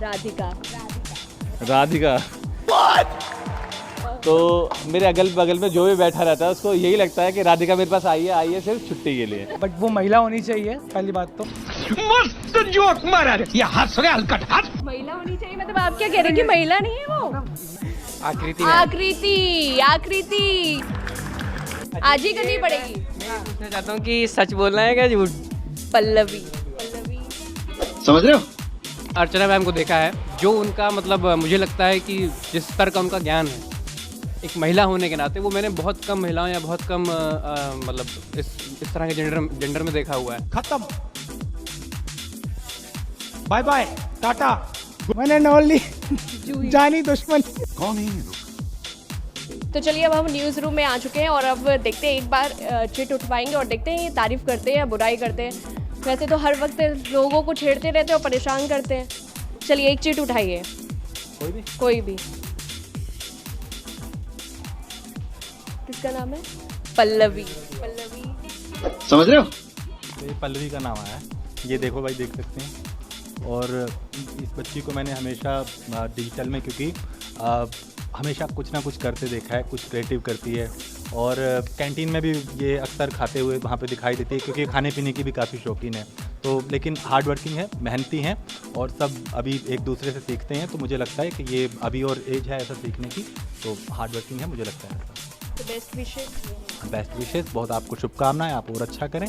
राधिका। राधिका। तो मेरे अगल बगल में जो भी बैठा रहता है उसको यही लगता है कि राधिका मेरे पास आई है सिर्फ छुट्टी के लिए। बट वो महिला होनी चाहिए पहली बात तो। मस्त जोक मारा रे, ये हंस रहे हलकट हंस। महिला होनी चाहिए मतलब आप क्या कह रहे हैं कि महिला नहीं है वो? आकृति आकृति आज ही करनी पड़ेगी। मैं पूछना चाहता हूँ कि सच बोलना है क्या झूठ? पल्लवी। समझ रहे हो? अर्चना मैम को देखा है, जो उनका मतलब मुझे लगता है कि जिस स्तर का उनका ज्ञान है एक महिला होने के नाते, वो मैंने बहुत कम महिलाओं या बहुत कम मतलब इस तरह के जेंडर में देखा हुआ है। खत्म, bye bye, tata, one and only जानी दुश्मन। कौन है ये लोग? तो चलिए अब हम न्यूज़ रूम में आ चुके हैं और अब देखते हैं, एक बार चिट उठवाएंगे और देखते हैं ये तारीफ करते हैं या बुराई करते हैं। वैसे तो हर वक्त लोगों को छेड़ते रहते हैं और परेशान करते हैं। चलिए एक चिट उठाइए, कोई भी। किसका नाम है? पल्लवी। समझ रहे हो? ये पल्लवी का नाम है, ये देखो भाई, देख सकते हैं। और इस बच्ची को मैंने हमेशा डिजिटल में, क्योंकि हमेशा कुछ ना कुछ करते देखा है, कुछ क्रिएटिव करती है। और कैंटीन में भी ये अक्सर खाते हुए वहाँ पे दिखाई देती है, क्योंकि खाने पीने की भी काफ़ी शौकीन है। तो लेकिन हार्ड वर्किंग है, मेहनती हैं और सब अभी एक दूसरे से सीखते हैं। तो मुझे लगता है कि ये अभी और एज है ऐसा सीखने की, तो हार्ड वर्किंग है, मुझे लगता है ऐसा। तो बेस्ट विशेस। बहुत आपको शुभकामनाएं, आप और अच्छा करें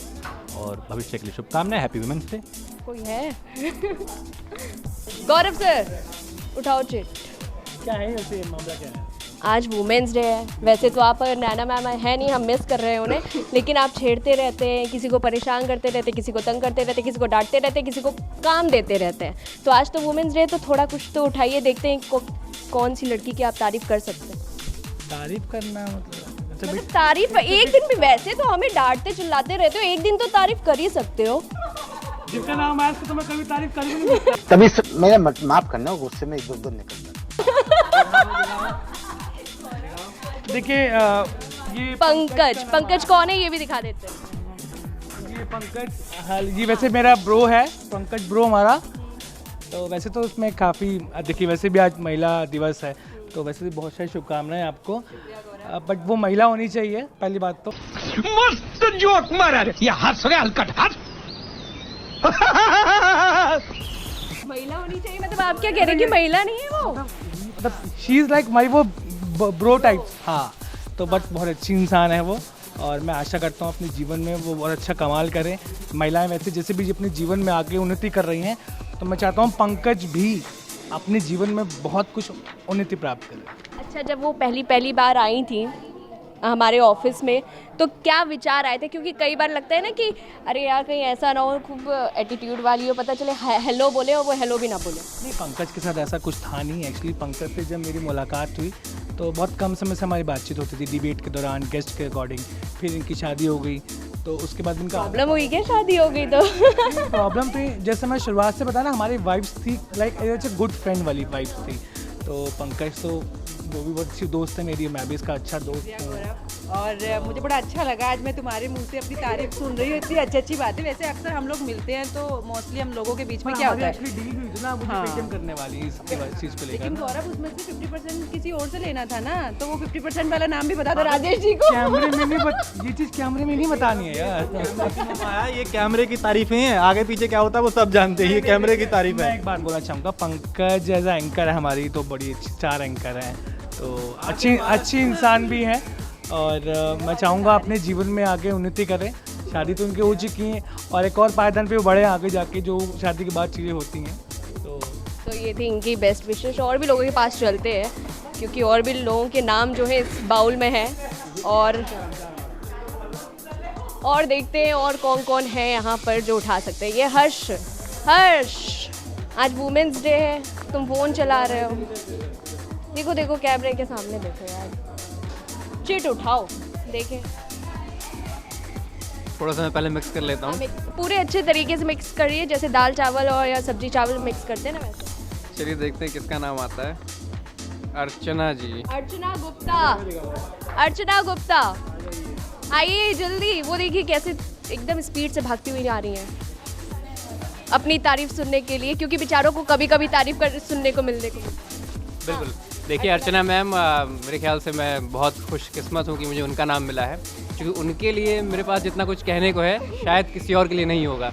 और भविष्य के लिए शुभकामनाएं। Happy women's day. कोई है? गौरव सर उठाओ चिट। क्या है वैसे मामला, क्या है? आज वुमेन्स डे है। वैसे तो आप नैना मैम है नहीं, हम मिस कर रहे हैं उन्हें, लेकिन आप छेड़ते रहते हैं, किसी को परेशान करते रहते हैं, किसी को तंग करते रहते हैं, किसी को डांटते रहते हैं, किसी को काम देते रहते हैं। तो आज तो वुमेन्स डे, तो थोड़ा कुछ तो उठाइए, देखते हैं कौन सी लड़की की आप तारीफ कर सकते हैं। तारीफ करना मतलब तारीफ एक दिन भी, वैसे तो हमें डांटते चिल्लाते रहते हो, एक दिन तो तारीफ कर ही सकते हो। जिसका नाम है उसको तो मैं कभी तारीफ कर ही नहीं सकता। तभी मेरा माफ करना, गुस्से में इधर उधर निकल जाता। देखिए ये पंकज कौन है ये भी दिखा देते हैं। ये पंकज, हाँ ये वैसे मेरा ब्रो है, पंकज ब्रो हमारा। तो वैसे तो उसमें काफ़ी, देखिए वैसे भी आज महिला दिवस है, तो वैसे भी बहुत सारी शुभकामनाएं आपको। बट वो महिला होनी चाहिए पहली बात तो। मस्त जोक मारा रे, ये हंस रहे हलकट हंस। महिला होनी चाहिए मतलब आप क्या कह रहे हैं कि महिला नहीं है वो? मतलब शी इज़ लाइक माई वो ब्रो टाइप। हाँ, तो बट बहुत अच्छी इंसान है वो, और मैं आशा करता हूँ अपने जीवन में वो बहुत अच्छा कमाल करें। महिलाएं वैसे जैसे भी अपने जीवन में आगे उन्नति कर रही हैं, तो मैं चाहता हूँ पंकज भी अपने जीवन में बहुत कुछ उन्नति प्राप्त करें। अच्छा, जब वो पहली बार आई थी हमारे ऑफिस में, तो क्या विचार आए थे? क्योंकि कई बार लगता है ना कि अरे यार कहीं ऐसा ना हो खूब एटीट्यूड वाली हो, पता चले हेलो बोले और वो हेलो भी ना बोले। नहीं, पंकज के साथ ऐसा कुछ था नहीं एक्चुअली। पंकज से जब मेरी मुलाकात हुई तो बहुत कम समय से हमारी बातचीत होती थी, डिबेट के दौरान, गेस्ट के अकॉर्डिंग। फिर इनकी शादी हो गई, तो उसके बाद इनका प्रॉब्लम हुई क्या? शादी हो गई तो प्रॉब्लम थी, जैसे मैं शुरुआत से बताया ना, हमारी वाइफ्स थी like as a good friend वाली वाइफ्स थी। तो पंकज तो वो भी बहुत अच्छी दोस्त है मेरी, मैं भी इसका अच्छा दोस्त हूँ। और मुझे बड़ा अच्छा लगा आज मैं तुम्हारे मुंह से अपनी तारीफ सुन रही हूँ, इतनी अच्छी बात है। वैसे अक्सर हम लोग मिलते हैं तो मोस्टली हम लोगों के बीच में क्या होता है, एक्चुअली डील हुई थी ना, मुझे पेटीएम करने वाली इस चीज़ को लेकर। लेकिन गौरव उसमें से 50% किसी और से लेना था ना, तो वो 50% वाला नाम भी बता दो राजेश जी को। कैमरे में नहीं, ये चीज़ कैमरे में नहीं बतानी है यार। ये कैमरे की तारीफें हैं, आगे पीछे क्या होता है वो सब जानते हैं, ये कैमरे की तारीफ मैं है। एक बात बोलना चाहूँगा, पंकज एज एंकर है हमारी, तो बड़ी अच्छी 4 एंकर हैं, तो अच्छी इंसान भी है। और मैं चाहूँगा अपने जीवन में आगे उन्नति करें। शादी तो उनकी हो चुकी है और एक और पायदान पे बढ़े आगे जाके, जो शादी के बाद चीज़ें होती हैं। तो ये थी इनकी बेस्ट विशेष। और भी लोगों के पास चलते हैं, क्योंकि और भी लोगों के नाम जो है इस बाउल में है, और देखते हैं और कौन कौन है यहाँ पर जो उठा सकते हैं। ये हर्ष, आज वुमेन्स डे है, तुम फ़ोन चला रहे हो। देखो कैमरे के सामने देखो यार, चिट उठाओ, देखें। थोड़ा सा मैं पहले मिक्स कर लेता हूँ। पूरे अच्छे तरीके से मिक्स करिए, जैसे दाल चावल और या सब्जी चावल मिक्स करते हैं ना वैसे। चलिए देखते हैं किसका नाम आता है। अर्चना जी। अर्चना गुप्ता आइए जल्दी। वो देखिए कैसे एकदम स्पीड से भागती हुई आ रही हैं। अपनी तारीफ सुनने के लिए, क्योंकि बेचारों को कभी कभी तारीफ सुनने को मिलने को बिल्कुल। देखिए अर्चना मैम, मेरे ख्याल से मैं बहुत खुशकिस्मत हूँ कि मुझे उनका नाम मिला है, क्योंकि उनके लिए मेरे पास जितना कुछ कहने को है शायद किसी और के लिए नहीं होगा।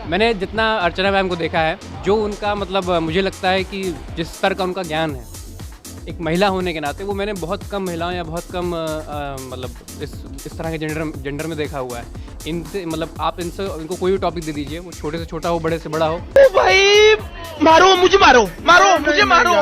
मैंने जितना अर्चना मैम को देखा है, जो उनका मतलब मुझे लगता है कि जिस स्तर का उनका ज्ञान है एक महिला होने के नाते, वो मैंने बहुत कम महिलाओं या बहुत कम मतलब इस तरह के जेंडर में देखा हुआ है। इनसे मतलब आप इनको कोई भी टॉपिक दे दीजिए, वो छोटे से छोटा हो, बड़े से बड़ा हो। ओ भाई मारो मुझे, मारो मारो मुझे, मारो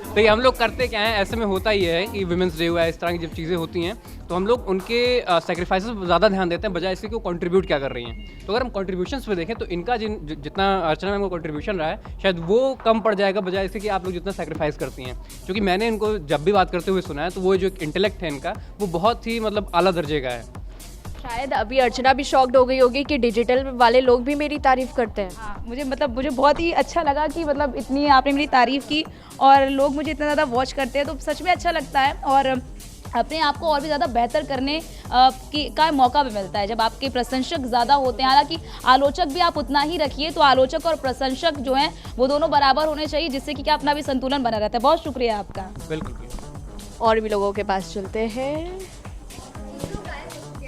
तो ये हम लोग करते क्या है, ऐसे में होता ही है कि वुमेंस डे हुआ है, इस तरह की जब चीज़ें होती हैं तो हम लोग उनके सेक्रीफाइसेस पर ज़्यादा ध्यान देते हैं बजाय इसके कि वो कंट्रीब्यूट क्या कर रही हैं। तो अगर हम कंट्रीब्यूशंस पे देखें तो इनका जितना अर्चना मैम को कंट्रीब्यूशन रहा है शायद वो कम पड़ जाएगा बजाय इसके कि आप लोग जितना सेक्रीफाइस करती हैं। क्योंकि मैंने इनको जब भी बात करते हुए सुना है तो वो जो इंटेलेक्ट है इनका वो बहुत ही मतलब आला दर्जे का है। शायद अभी अर्चना भी शॉक्ड हो गई होगी कि डिजिटल वाले लोग भी मेरी तारीफ करते हैं। हाँ, मुझे बहुत ही अच्छा लगा कि मतलब इतनी आपने मेरी तारीफ़ की और लोग मुझे इतना ज़्यादा वॉच करते हैं, तो सच में अच्छा लगता है और अपने आप को और भी ज़्यादा बेहतर करने का मौका भी मिलता है जब आपके प्रशंसक ज़्यादा होते हैं। हालांकि आलोचक भी आप उतना ही रखिए, तो आलोचक और प्रशंसक जो हैं वो दोनों बराबर होने चाहिए, जिससे कि क्या अपना भी संतुलन बना रहता है। बहुत शुक्रिया आपका। बिल्कुल। और भी लोगों के पास चलते हैं।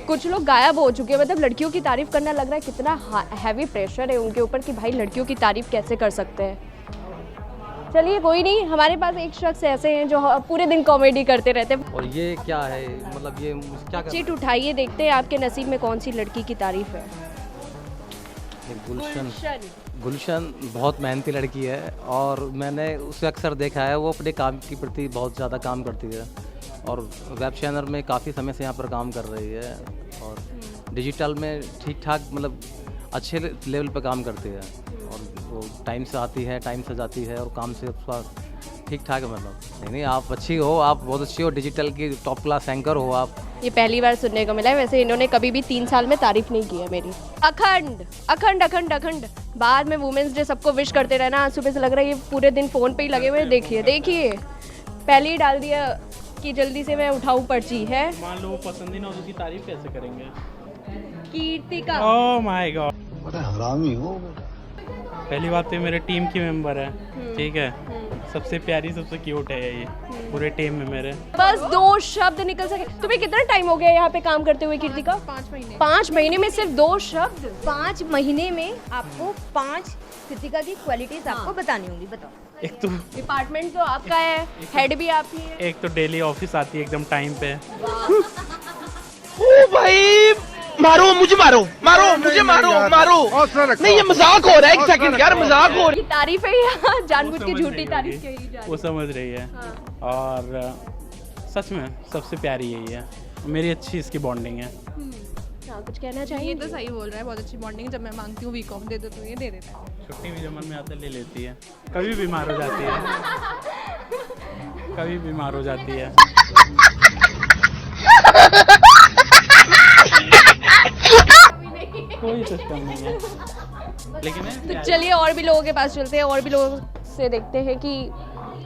कुछ लोग गायब हो चुके हैं, मतलब लड़कियों की तारीफ करना लग रहा है कितना हैवी प्रेशर है उनके ऊपर कि भाई लड़कियों की तारीफ कैसे कर सकते हैं। चलिए कोई नहीं, हमारे पास एक शख्स ऐसे हैं जो पूरे दिन कॉमेडी करते रहते हैं। और ये क्या है, मतलब ये क्या कर चिट उठाइए, देखते हैं आपके नसीब में कौन सी लड़की की तारीफ है। गुलशन बहुत मेहनती लड़की है और मैंने उसे अक्सर देखा है, वो अपने काम के प्रति बहुत ज़्यादा काम करती है और वेब चैनल में काफ़ी समय से यहाँ पर काम कर रही है और डिजिटल में ठीक ठाक मतलब अच्छे लेवल पर काम करती है और वो टाइम से आती है, टाइम से जाती है और काम से उसका ठीक ठाक है। मतलब नहीं, आप अच्छी हो, आप बहुत अच्छी हो, डिजिटल की टॉप क्लास एंकर हो आप। ये पहली बार सुनने को मिला है, वैसे इन्होंने कभी भी 3 साल में तारीफ नहीं की है मेरी। अखंड अखंड अखंड अखंड बाद में वुमेंस डे सबको विश करते रहना। आज सुबह से लग रहा है ये पूरे दिन फ़ोन पे ही लगे हुए। देखिए देखिए, पहले ही डाल दिया कि जल्दी से मैं उठाऊं पर्ची है। मान लो वो पसंद ही ना, उसकी तारीफ कैसे करेंगे? कीर्तिका। ओह माय गॉड, बड़ा हरामी हो। पहली बात तो मेरे टीम की मेंबर है, ठीक है, सबसे प्यारी सबसे क्यूट है ये पूरे टीम में मेरे। बस 2 शब्द निकल सके। तुम्हें कितना टाइम हो गया यहाँ पे काम करते हुए कीर्तिका? 5 महीने। 5 महीने में सिर्फ 2 शब्द? 5 महीने में आपको 5 कृतिका की क्वालिटीज आपको बतानी होंगी। बताओ। एक तो डिपार्टमेंट तो आपका है, हेड भी आप ही है। एक तो डेली ऑफिस आती है एकदम टाइम पे। ओ भाई मारो मुझे, मारो मारो मुझे, मारो मारो। नहीं ये मजाक हो रहा है, 1 सेकंड यार, मजाक हो रहा ये तारीफ है या जानबूझ के झूठी तारीफ कही जा रही वो समझ रही है। और सच में सबसे प्यारी यही है, मेरी अच्छी इसकी बॉन्डिंग है। हाँ, कुछ कहना चाहिए? ये तो सही बोल रहा है, बहुत अच्छी बॉन्डिंग। जब मैं मांगती हूँ वीक ऑफ दे दो तो ये दे देता है। छुट्टी भी जब मन में आता ले लेती है, कभी बीमार हो जाती है, कभी बीमार हो जाती है। कोई सिस्टम नहीं है, लेकिन तो चलिए और भी लोगों के पास चलते हैं, और भी लोगों से देखते हैं कि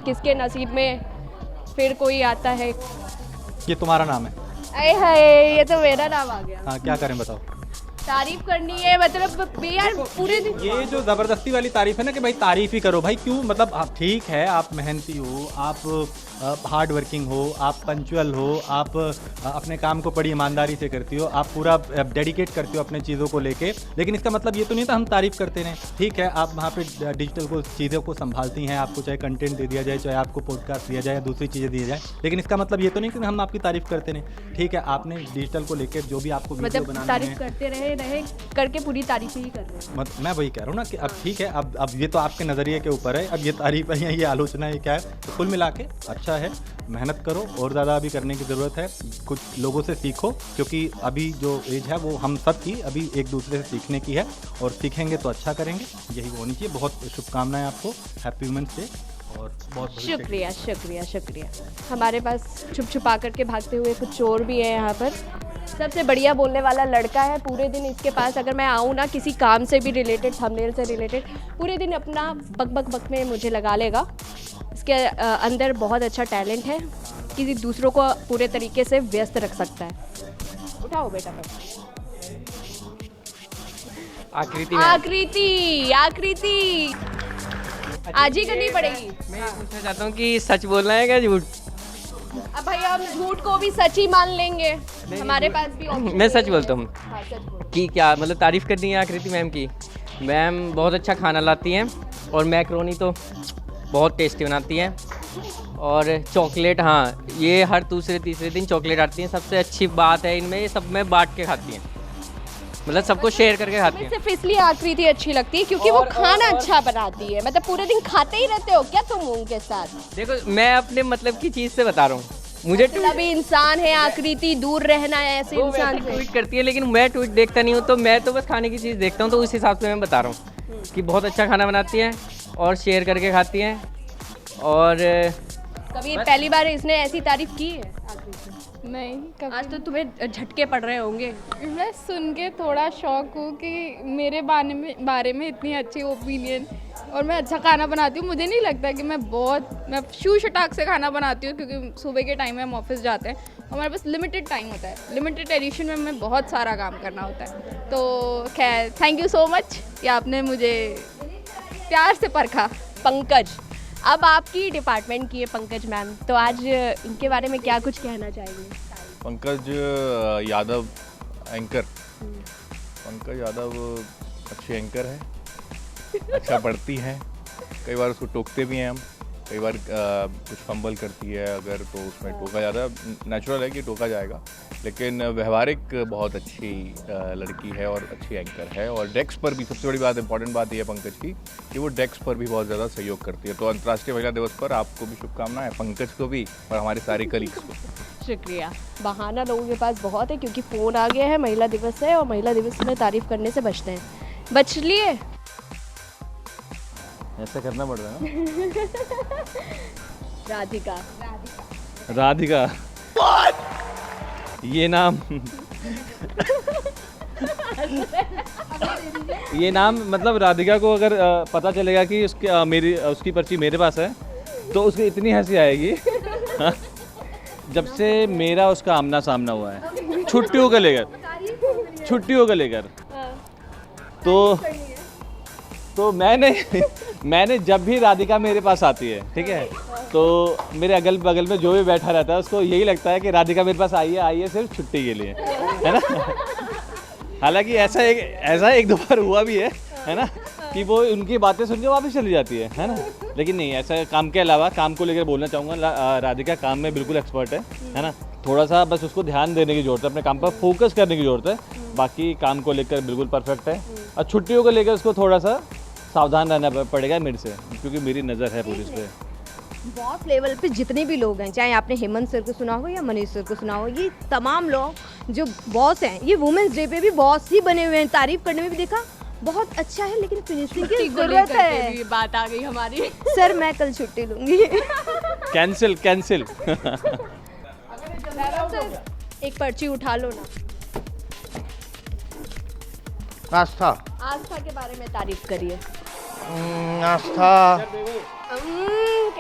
किसके नसीब में फिर कोई आता है। ये तुम्हारा नाम है? अरे हाय, ये तो मेरा नाम आ गया। हाँ, क्या करें बताओ? तारीफ करनी है, मतलब यार पूरे दिन। ये जो ज़बरदस्ती वाली तारीफ है ना कि भाई तारीफ ही करो, भाई क्यों? मतलब आप ठीक है, आप मेहनती हो, आप हार्ड वर्किंग हो, आप पंचुअल हो, आप अपने काम को बड़ी ईमानदारी से करती हो, आप पूरा डेडिकेट करती हो अपने चीज़ों को लेके, लेकिन इसका मतलब ये तो नहीं था हम तारीफ़ करते रहें। ठीक है, आप वहाँ पे डिजिटल को चीज़ों को संभालती हैं, आपको चाहे कंटेंट दे दिया जाए, चाहे आपको पॉडकास्ट दिया जाए, दूसरी चीज़ें दी जाए, लेकिन इसका मतलब ये तो नहीं कि हम आपकी तारीफ़ करते रहें। ठीक है, आपने डिजिटल को लेकर जो भी आपको वीडियो मतलब बनाना तारीफ है, करते रहे करके पूरी तारीफ ही कर रहे हैं। मैं वही कह रहा हूँ ना कि अब ठीक है, अब ये तो आपके नज़रिए के ऊपर है, अब ये तारीफ है या ये आलोचना है, क्या है, तो कुल मिला के अच्छा है। मेहनत करो, और ज़्यादा अभी करने की ज़रूरत है, कुछ लोगों से सीखो, क्योंकि अभी जो एज है वो हम सब की अभी एक दूसरे से सीखने की है, और सीखेंगे तो अच्छा करेंगे, यही होनी चाहिए। बहुत शुभकामनाएं आपको, हैप्पी वुमेन्स डे, और बहुत शुक्रिया शुक्रिया शुक्रिया। हमारे पास छुप छुपा करके भागते हुए कुछ चोर भी है यहाँ पर। सबसे बढ़िया बोलने वाला लड़का है, पूरे दिन इसके पास अगर मैं आऊँ ना किसी काम से भी रिलेटेड, थंबनेल से रिलेटेड, पूरे दिन अपना बक बक बक में मुझे लगा लेगा। इसके अंदर बहुत अच्छा टैलेंट है, किसी दूसरों को पूरे तरीके से व्यस्त रख सकता है। उठाओ बेटा बस। आकृति आकृति आज ही करनी पड़ेगी। मैं पूछना चाहता हूँ कि सच बोलना है क्या झूठ? अब भैया हम झूठ को भी सच ही मान लेंगे, हमारे पास भी option मैं सच नहीं है। बोलता हूँ हाँ, सच बोलो। कि क्या मतलब तारीफ़ करनी है आकृति मैम की। मैम बहुत अच्छा खाना लाती हैं और मैक्रोनी तो बहुत टेस्टी बनाती हैं। और चॉकलेट, हाँ ये हर दूसरे तीसरे दिन चॉकलेट आती हैं। सबसे अच्छी बात है इनमें, ये सब में बांट के खाती हैं, मतलब सबको शेयर करके खाती हमें हैं। सिर्फ इसलिए आकृति अच्छी लगती है क्योंकि वो खाना अच्छा बनाती है। मतलब पूरे दिन खाते ही रहते हो क्या तुम उनके साथ? देखो मैं अपने मतलब की चीज़ से बता रहा हूँ, मुझे मतलब इंसान है आकृति, दूर रहना है ऐसे वो इंसान वैसे से। ट्वीट करती है, लेकिन मैं ट्वीट देखता नहीं हूँ, तो मैं तो बस खाने की चीज़ देखता हूँ, तो उस हिसाब से मैं बता रहा हूँ कि बहुत अच्छा खाना बनाती हैं और शेयर करके खाती हैं। और कभी पहली बार इसने ऐसी तारीफ की है आकृति? नहीं कभी। आज तो तुम्हें झटके पड़ रहे होंगे। मैं सुन के थोड़ा शौक हूँ कि मेरे बारे में इतनी अच्छी ओपिनियन, और मैं अच्छा खाना बनाती हूँ। मुझे नहीं लगता कि मैं शू शटाक से खाना बनाती हूँ, क्योंकि सुबह के टाइम में हम ऑफिस जाते हैं, हमारे पास लिमिटेड टाइम होता है। लिमिटेड एडिशन में हमें बहुत सारा काम करना होता है। तो खैर थैंक यू सो मच कि आपने मुझे प्यार से परखा। पंकज, अब आपकी डिपार्टमेंट की है पंकज मैम, तो आज इनके बारे में क्या कुछ कहना चाहेंगे? पंकज यादव एंकर, पंकज यादव अच्छे एंकर है, अच्छा पढ़ती हैं। कई बार उसको टोकते भी हैं हम, कई बार कुछ फंबल करती है अगर, तो उसमें टोका जाता है। नेचुरल है कि टोका जाएगा, लेकिन व्यवहारिक बहुत अच्छी लड़की है और अच्छी एंकर है। और डेस्क पर भी सबसे बड़ी बात, इंपॉर्टेंट बात यह है पंकज की कि वो डेस्क पर भी बहुत ज़्यादा सहयोग करती है। तो अंतर्राष्ट्रीय महिला दिवस पर आपको भी शुभकामनाएं, पंकज को भी और हमारे सारे कलीग्स को। शुक्रिया। बहाना लोगों के पास बहुत है क्योंकि फ़ोन आ गया है, महिला दिवस है और महिला दिवस में तारीफ़ करने से बचते हैं। बच लिए? ऐसा करना पड़ रहा है ना। राधिका। राधिका ये नाम ये नाम मतलब राधिका को अगर पता चलेगा कि उसकी पर्ची मेरे पास है तो उसकी इतनी हंसी आएगी। जब से मेरा उसका आमना सामना हुआ है छुट्टियों को लेकर तो मैंने जब भी राधिका मेरे पास आती है, ठीक है, तो मेरे अगल बगल में जो भी बैठा रहता है उसको यही लगता है कि राधिका मेरे पास आई है सिर्फ छुट्टी के लिए, है ना। हालांकि ऐसा एक दो बार हुआ भी है ना, कि वो उनकी बातें सुन के वापस चली जाती है ना। लेकिन नहीं, ऐसा काम के अलावा काम को लेकर बोलना चाहूँगा, राधिका काम में बिल्कुल एक्सपर्ट है ना। थोड़ा सा बस उसको ध्यान देने की ज़रूरत है, अपने काम पर फोकस करने की ज़रूरत है। बाकी काम को लेकर बिल्कुल परफेक्ट है, और छुट्टियों को लेकर उसको थोड़ा सा सावधान रहना पड़ेगा मेरे से, क्योंकि मेरी नज़र है पुलिस पे। बॉस लेवल पे जितने भी लोग हैं, चाहे आपने हेमंत सर को सुना हो या मनीष सर को सुना हो, ये तमाम लोग जो बॉस हैं, ये वुमेंस डे पे भी बॉस ही बने हुए हैं। तारीफ करने में भी देखा बहुत अच्छा है, लेकिन फिनिशिंग की जरूरत है। बात आ गई हमारी। सर मैं कल छुट्टी लूंगी। कैंसिल एक पर्ची उठा लो ना। आस्था के बारे में तारीफ करिए। आस्था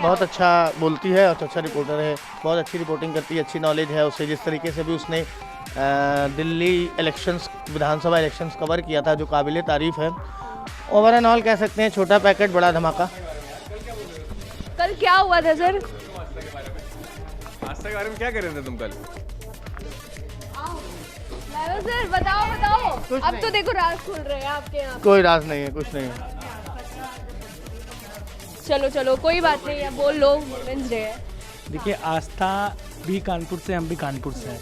बहुत अच्छा बोलती है और अच्छा रिपोर्टर है, बहुत अच्छी रिपोर्टिंग करती है, अच्छी नॉलेज है उसे। जिस तरीके से भी उसने दिल्ली इलेक्शंस, विधानसभा इलेक्शंस कवर किया था, जो काबिले तारीफ है। ओवरऑल कह सकते हैं छोटा पैकेट बड़ा धमाका। कल क्या हुआ था सर? आस्था के बारे में क्या कर रहे थे तुम कल? सर बताओ। अब तो देखो राज खुल रहे हैं आपके यहाँ। कोई राज नहीं है, कुछ नहीं है। चलो कोई बात नहीं है, बोल लो, वुमेन्स डे है। देखिए, आस्था भी कानपुर से, हम भी कानपुर से हैं,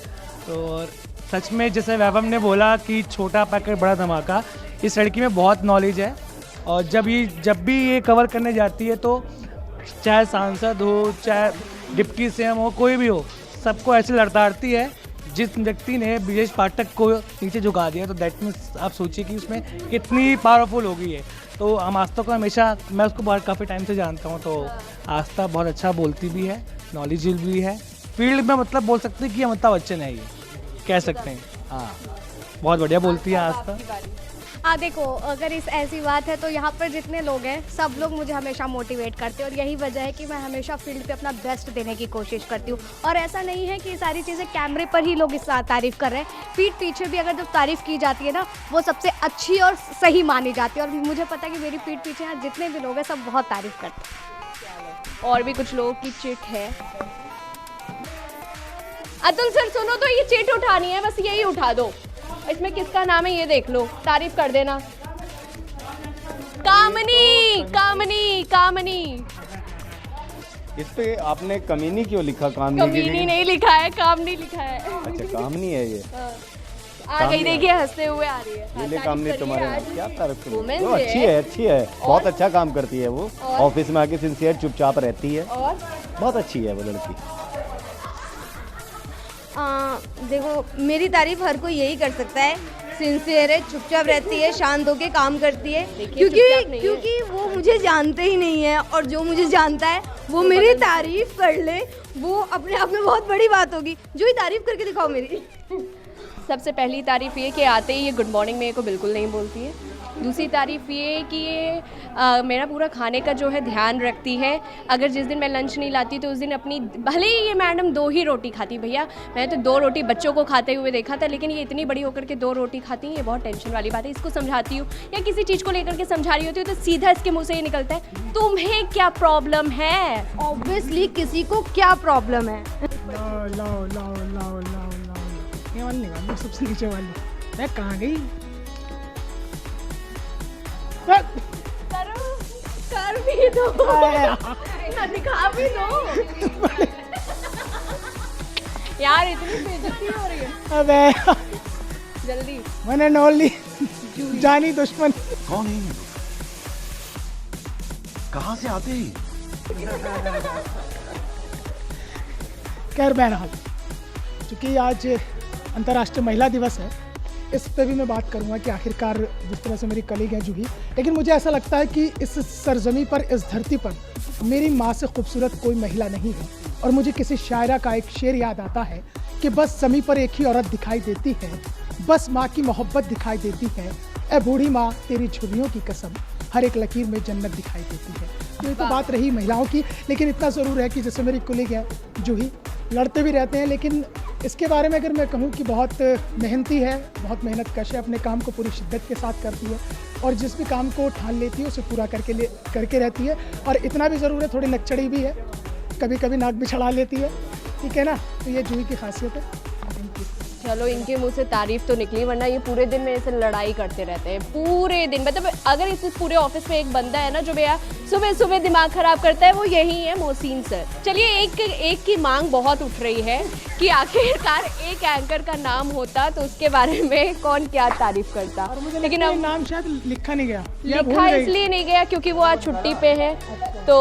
तो सच में जैसे वैभव ने बोला कि छोटा पैकेट बड़ा धमाका, इस लड़की में बहुत नॉलेज है। और जब भी ये कवर करने जाती है तो चाहे सांसद हो, चाहे डिप्टी सीएम हो, कोई भी हो, सबको ऐसे लड़ताड़ती है। जिस व्यक्ति ने ब्रिजेश पाठक को नीचे झुका दिया, तो दैट मीन्स आप सोचिए कि उसमें कितनी पावरफुल हो गई है। तो हम आस्था को हमेशा, मैं उसको बहुत काफ़ी टाइम से जानता हूँ, तो आस्था बहुत अच्छा बोलती भी है, नॉलेजेबल भी है। फील्ड में मतलब बोल सकते हैं कि अमिताभ बच्चन है, ये कह सकते हैं। हाँ, बहुत बढ़िया बोलती है आस्था। देखो, अगर इस ऐसी बात है तो यहाँ पर जितने लोग हैं सब लोग मुझे हमेशा मोटिवेट करते हैं और यही वजह है कि मैं हमेशा फील्ड पे अपना बेस्ट देने की कोशिश करती हूँ। और ऐसा नहीं है कि ये सारी चीज़ें कैमरे पर ही लोग इस तारीफ़ कर रहे हैं, पीठ पीछे भी अगर जो तारीफ़ की जाती है ना वो सबसे अच्छी और सही मानी जाती है। और मुझे पता है कि मेरी पीठ पीछे यहाँ जितने भी लोग हैं सब बहुत तारीफ़ करते हैं। और भी कुछ लोगों की चिट है। अतुल सर सुनो तो, ये चिट उठानी है, बस यही उठा दो। इसमें किसका नाम है ये देख लो, तारीफ कर देना। कामनी कामनी कामनी। इस पे आपने कमीनी क्यों लिखा? कमीनी नहीं लिखा है, कामनी लिखा है। अच्छा, कामनी है ये। आ गई, देखिए हंसते हुए आ रही है। नीले कामनी तुम्हारे नाम, क्या तारीफ करूं? Women's वो अच्छी है, अच्छी है, बहुत अच्छा काम करती है वो। ऑफिस में आके सिंसियर चुपचाप रहती है, और बहुत अच्छी है वो लड़की। देखो, मेरी तारीफ हर कोई यही कर सकता है, सिंसियर है, चुपचाप रहती है, शांत होकर काम करती है, क्योंकि वो मुझे जानते ही नहीं है और जो मुझे जानता है वो मेरी तारीफ कर ले, वो अपने आप में बहुत बड़ी बात होगी। जो ही तारीफ करके दिखाओ मेरी। सबसे पहली तारीफ ये कि आते ही ये गुड मॉर्निंग मेरे को बिल्कुल नहीं बोलती है। दूसरी तारीफ ये कि ये मेरा पूरा खाने का जो है ध्यान रखती है। अगर जिस दिन मैं लंच नहीं लाती तो उस दिन अपनी, भले ही ये मैडम 2 ही रोटी खाती, भैया मैंने तो 2 रोटी बच्चों को खाते हुए देखा था, लेकिन ये इतनी बड़ी होकर के 2 रोटी खाती हैं, ये बहुत टेंशन वाली बात है। इसको समझाती हूँ या किसी चीज़ को लेकर के समझा रही होती हूँ तो सीधा इसके मुँह से ये निकलता है, तुम्हें क्या प्रॉब्लम है? ऑब्वियसली किसी को क्या प्रॉब्लम है। ये वाली निकाल, सबसे नीचे वाली। मैं कहाँ गई? करो, कर भी दो, दिखा भी दो। यार इतनी बेइज्जती हो रही है। अबे जल्दी, मैंने नॉल ली, जानी दुश्मन। कौन है? कहाँ से आते हैं? खैर बहरहाल, चूँकि आज अंतर्राष्ट्रीय महिला दिवस है, इस पे भी मैं बात करूंगा कि आखिरकार जिस तरह से मेरी कलीग हैं जूही, लेकिन मुझे ऐसा लगता है कि इस सरजमी पर, इस धरती पर मेरी माँ से खूबसूरत कोई महिला नहीं है। और मुझे किसी शायरा का एक शेर याद आता है कि बस ज़मीं पर एक ही औरत दिखाई देती है, बस माँ की मोहब्बत दिखाई देती है, ए बूढ़ी माँ तेरी झुर्रियों की कसम, हर एक लकीर में जन्नत दिखाई देती है। तो ये तो बात रही महिलाओं की, लेकिन इतना ज़रूर है कि जैसे मेरी कलीग है जूही, लड़ते भी रहते हैं, लेकिन इसके बारे में अगर मैं कहूँ कि बहुत मेहनती है, बहुत मेहनत कश है, अपने काम को पूरी शिद्दत के साथ करती है और जिस भी काम को ठान लेती है उसे पूरा करके रहती है। और इतना भी ज़रूर है, थोड़ी नकचड़ी भी है, कभी कभी नाक भी चढ़ा लेती है, ठीक है ना। तो ये जूही की खासियत है। चलो इनके मुंह से तारीफ तो निकली, वरना ये पूरे दिन मेरे से लड़ाई करते रहते हैं, पूरे दिन। मतलब अगर इस पूरे ऑफिस में एक बंदा है ना जो भैया सुबह सुबह दिमाग खराब करता है, वो यही है, मोहसिन सर। चलिए एक की मांग बहुत उठ रही है कि आखिरकार एक एंकर का नाम होता तो उसके बारे में कौन क्या तारीफ करता, लेकिन अब नाम शायद लिखा नहीं गया, लिखा इसलिए नहीं गया क्योंकि वो आज छुट्टी पे है। तो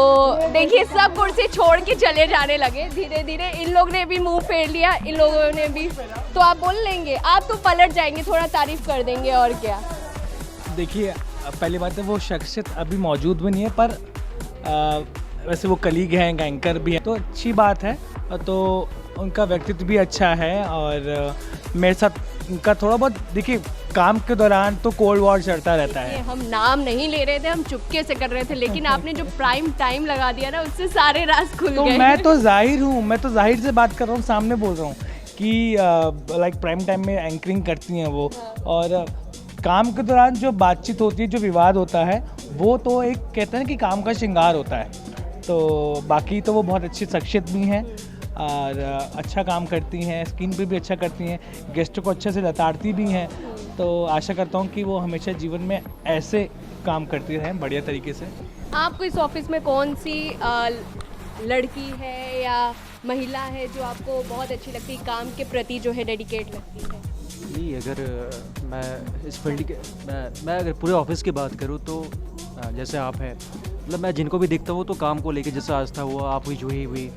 देखिए सब कुर्सी छोड़ के चले जाने लगे धीरे धीरे। इन लोग ने भी मुंह फेर लिया, इन लोगों ने भी। तो आप बोल लेंगे, आप तो पलट जाएंगे, थोड़ा तारीफ कर देंगे और क्या। देखिए, पहली बात है वो शख्सियत अभी मौजूद भी नहीं है, पर वैसे वो कलीग हैं, एंकर भी है, तो अच्छी बात है। तो उनका व्यक्तित्व भी अच्छा है और मेरे साथ उनका थोड़ा बहुत, देखिए काम के दौरान तो कोल्ड वॉर चलता रहता है। हम नाम नहीं ले रहे थे, हम चुपके से कर रहे थे, लेकिन आपने जो प्राइम टाइम लगा दिया ना, उससे सारे राज खुल तो गए। मैं तो जाहिर हूँ, मैं तो जाहिर से बात कर रहा हूँ, सामने बोल रहा हूँ कि लाइक प्राइम टाइम में एंकरिंग करती हैं वो, और काम के दौरान जो बातचीत होती है, जो विवाद होता है, वो तो एक कहते हैं कि काम का श्रृंगार होता है। तो बाकी तो वो बहुत अच्छी शख्सियत भी हैं और अच्छा काम करती हैं, स्क्रीन पे भी अच्छा करती हैं, गेस्टों को अच्छे से लताड़ती भी हैं। तो आशा करता हूँ कि वो हमेशा जीवन में ऐसे काम करती रहें बढ़िया तरीके से। आपको इस ऑफिस में कौन सी लड़की है या महिला है जो आपको बहुत अच्छी लगती है, काम के प्रति जो है डेडिकेट लगती है? नहीं, अगर मैं इस फील्ड के मैं अगर पूरे ऑफिस की बात करूँ तो जैसे आप हैं, मतलब मैं जिनको भी देखता हूँ तो काम को लेके, जैसे आस्था हुआ, आप हुई, जूही हुई,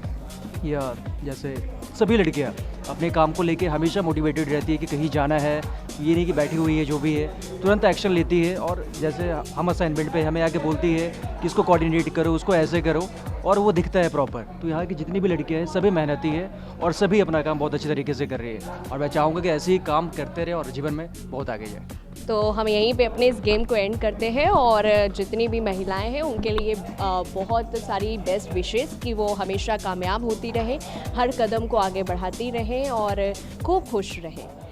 या जैसे सभी लड़कियाँ अपने काम को लेके हमेशा मोटिवेटेड रहती है कि कहीं जाना है, ये नहीं कि बैठी हुई है, जो भी है तुरंत एक्शन लेती है। और जैसे हम असाइनमेंट पे हमें आके बोलती है कि इसको कोऑर्डिनेट करो, उसको ऐसे करो, और वो दिखता है प्रॉपर। तो यहाँ की जितनी भी लड़कियाँ हैं सभी मेहनती है और सभी अपना काम बहुत अच्छे तरीके से कर रही है, और मैं चाहूँगा कि ऐसे ही काम करते रहे और जीवन में बहुत आगे जाए। तो हम यहीं पे अपने इस गेम को एंड करते हैं और जितनी भी महिलाएं हैं उनके लिए बहुत सारी बेस्ट विशेस कि वो हमेशा कामयाब होती रहें, हर कदम को आगे बढ़ाती रहें और खूब खुश रहें।